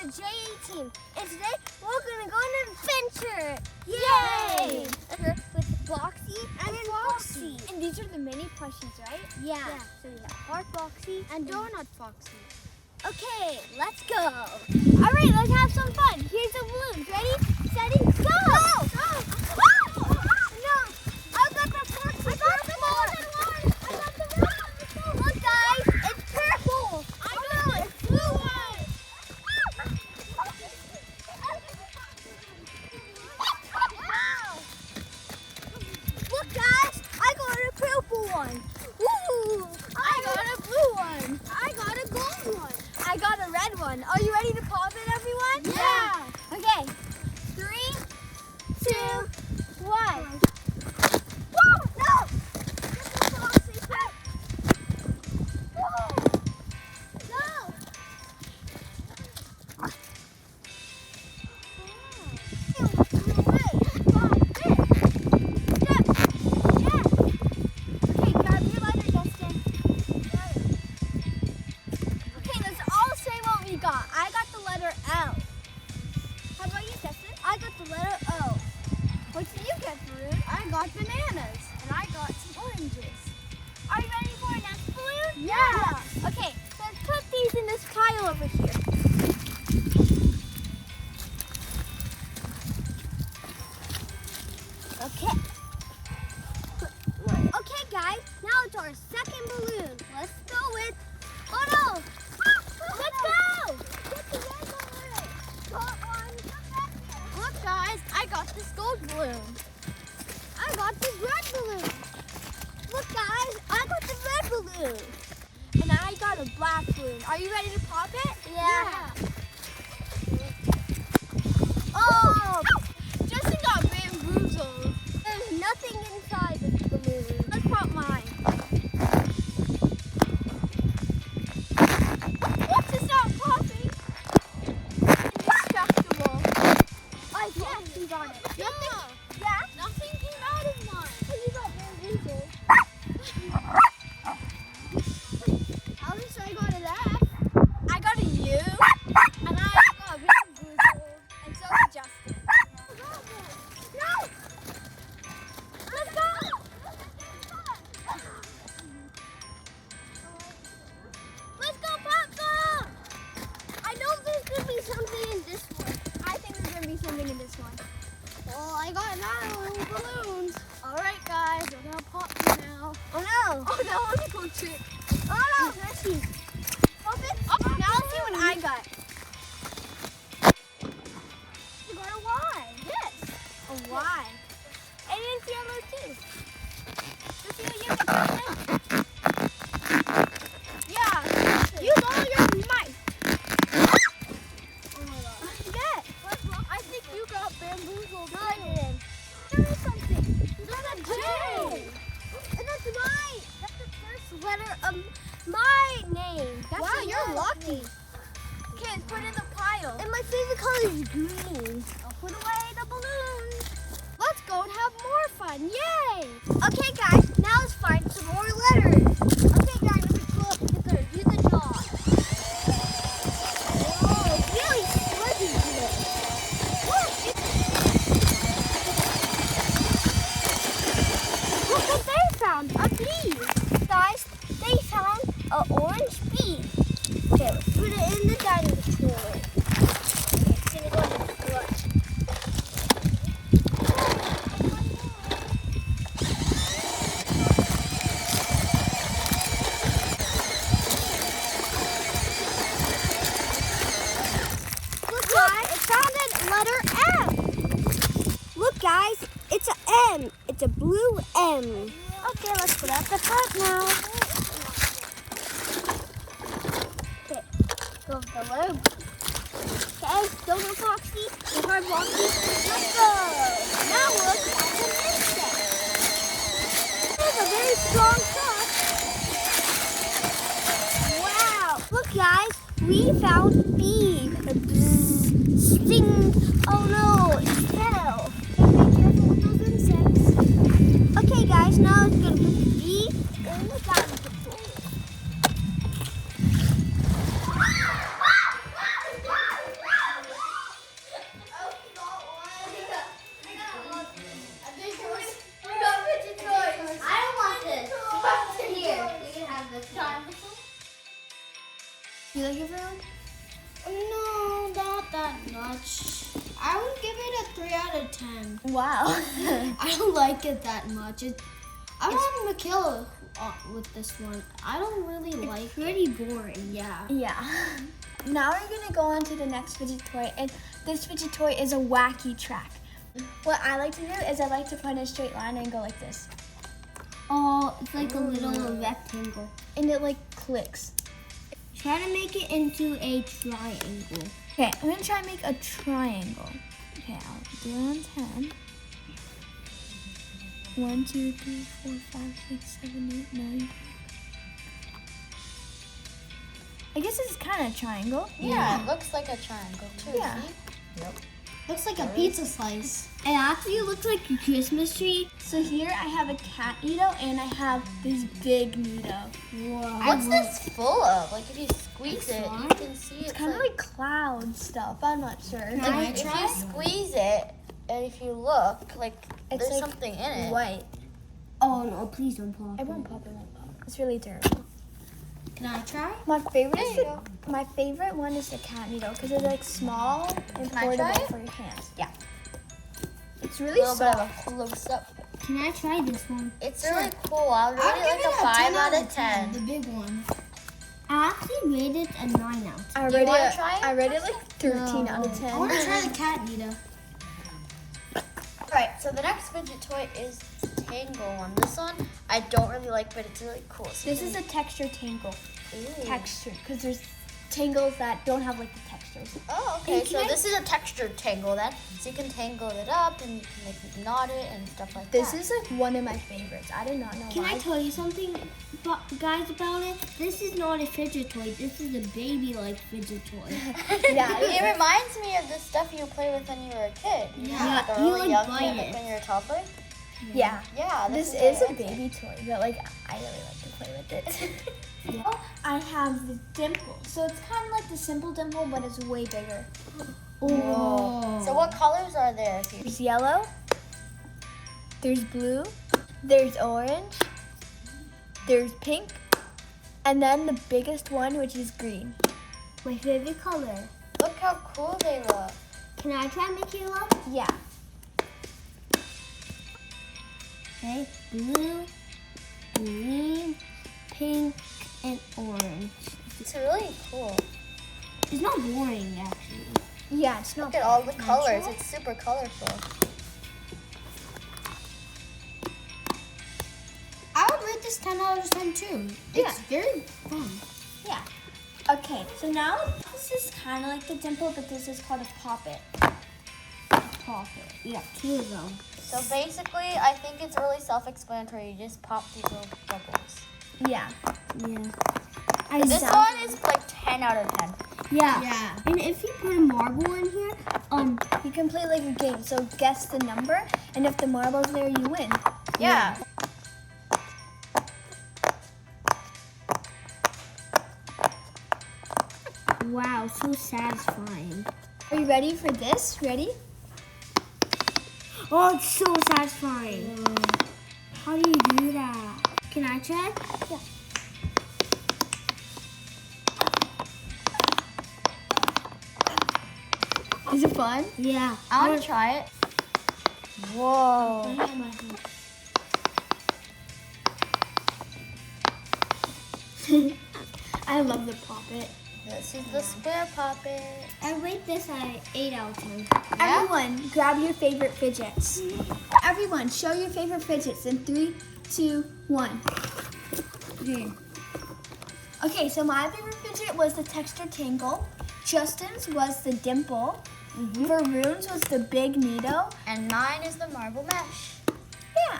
the JA team, and today we're gonna go on an adventure! Yay! With Boxy and Foxy. And these are the mini plushies, right? Yeah. So we have Heart Boxy and Donut Foxy. Okay, let's go! Alright, let's have some fun! Here's the balloons. Ready, steady, go! No! I got the first one! I got the one! Look guys, it's purple! I got the blue one! Look guys, I got a purple one! Woo! I got a blue one! I got a gold one! I got a red one. Are you ready to pop it, everyone? Yeah! Okay, 3, 2, 1. Whoa! No! Whoa! No! Okay, grab your lighter, Justin. Okay, let's all say what we got. I got the letter L. How about you, Justin? I got the letter O. What did you get, Varun? I got bananas. And I got some oranges. Are you ready for our next balloon? Yeah! Okay, so let's put these in this pile over here. Okay. Okay, guys, now it's our second balloon. Let's go with... Oh no! Let's go! Get the red balloon! Got one. Look, guys, I got this gold balloon. I got this red balloon. Look, guys, I got the red balloon. And I got a black balloon. Are you ready to pop it? Yeah. Oh! Justin got bamboozled. There's nothing inside this balloon. Let's pop mine. Oops, it's not popping. Indestructible. I yes, you got it. Nothing. Yeah? Nothing came out of mine. Oh, you got bamboozled. At least I got an F. I got a U. And I got bamboozled. And so did Justin. No! Let's go! Let's go, Papa! I know there's going to be something in this one. I think there's going to be something in this one. Well, I got 9 balloons. Alright, guys, we're going to pop them now. Oh, no. Oh, that was a cool trick. Oh, no. Let's see. Pop it. Oh, now let's see what I got. You got a Y. Yes. A Y. And it's yellow too. Let's see what you got. Yeah. You got your mice. Oh my god. Yeah. I think you got bamboozled. No, I didn't. There is something. You got a J. And that's right. That's the first letter of my name. That's wow, you're lucky. Okay, let's put it in the pile. And my favorite color is green. I'll put away the balloons. Let's go and have more fun. Yay! Okay, guys, now let's find some more letters. Okay, guys, let's go up together. Do the jaw. Oh, it's really sludgy today. Look, look what they found. A bee. Guys, they found an orange bee. Okay, let's put it in the dining room. It's gonna go in the clutch. Look, guys, it found a letter M. Look, guys, it's an M. It's a blue M. Okay, let's put out the front now. Okay, go with the letter. Okay, Donut Foxy, the Heart Boxy. Let's go. Now we'll look at the next step. It's a very strong cross. Wow. Look, guys, we found B. Sting. Oh no, it fell. Be careful with those insects. Okay, guys, now it's going to put the B in the dining control. You like it, Varun? No, not that much. I would give it a 3 out of 10. Wow. I don't like it that much. I want Michaela with this one. I don't really like it. Pretty boring, yeah. Yeah. Now we're gonna go on to the next fidget toy, and this fidget toy is a wacky track. What I like to do is I like to find a straight line and go like this. Oh, it's like a little rectangle. And it like clicks. Try to make it into a triangle. Okay, I'm gonna try and make a triangle. Okay, I'll do it on 10. 1, 2, 3, 4, 5, 6, 7, 8, 9. I guess it's kind of a triangle. Yeah, it looks like a triangle too. Yeah. See? Yep. Looks like a pizza slice. It actually looks like a Christmas tree. So here I have a cat needle and I have this big needle. Whoa. What's this full of? Like if you squeeze it, you can see It's kind of like cloud stuff. I'm not sure. like if you squeeze it and if you look, like It's there's like something in it. white. Oh no, please don't pop. It won't pop. It won't pop. It's really terrible. Can I try? My favorite one is the cat needle because it's like small and Can I try portable it? for your hands. Yeah. It's A really little bit soft. of a close up. Can I try this one? It's really cool. I'll rate it like a 5 out of 10. The big one. I actually rated a 9 out of 10. I Do you rated wanna it. try it? I rated like 13 out of 10. I want to try the cat needle. Alright, so the next fidget toy is the Tangle one. This one I don't really like, but it's really cool. So This is a texture tangle. Ooh. Texture, because there's tangles that don't have like the textures. Oh, okay. And So can I- this is a textured tangle then. So you can tangle it up and you can like knot it and stuff like This that. is like one of my favorites. I did not know Can why. I tell you something, guys, about it? This is not a fidget toy. This is a baby-like fidget toy. Yeah, It reminds me of the stuff you play with when you were a kid. Yeah, Like a you, really like, young bite kid, like it. when you're a toddler. Yeah. Yeah, This really is a nice. baby toy, but like I really like to play with it. Yeah. Oh, I have the dimple. So it's kind of like the simple dimple, but it's way bigger. Oh. So what colors are there? If you... There's yellow, there's blue, there's orange, there's pink, and then the biggest one, which is green. My favorite color. Look how cool they look. Can I try, Michaela? Yeah. Okay, blue, green, pink, and orange. It's really cool. It's not boring, actually. Yeah, it's not. Look at all the colors. Natural? It's super colorful. I would rate this 10 out of 10 too. Yeah. It's very fun. Yeah. Okay, so now this is kind of like the dimple, but this is called a poppet. Pocket. Yeah, 2 of them. So basically, I think it's really self-explanatory. You just pop these little bubbles. Yeah. Yeah. This one is like 10 out of 10. Yeah. Yeah. And if you put a marble in here, You can play like a game. So guess the number, and if the marble's there, you win. Yeah. wow, so satisfying. Are you ready for this? Ready? Oh, it's so satisfying. How do you do that? Can I try? Yeah. Is it fun? Yeah. I want to try it. Whoa. I love the poppet. This is the square poppet. I rate this at 8 out of 10. Everyone, grab your favorite fidgets. Everyone, show your favorite fidgets in 3, 2, 1. Okay. Okay, so my favorite fidget was the texture tangle. Justin's was the dimple. Varun's was the big needle. And mine is the marble mesh. Yeah.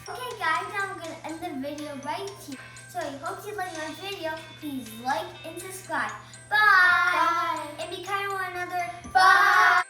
Okay guys, now I'm going to end the video right here. So I hope you like my video. Please like and subscribe. Bye. Bye. And be kind to one another. Bye.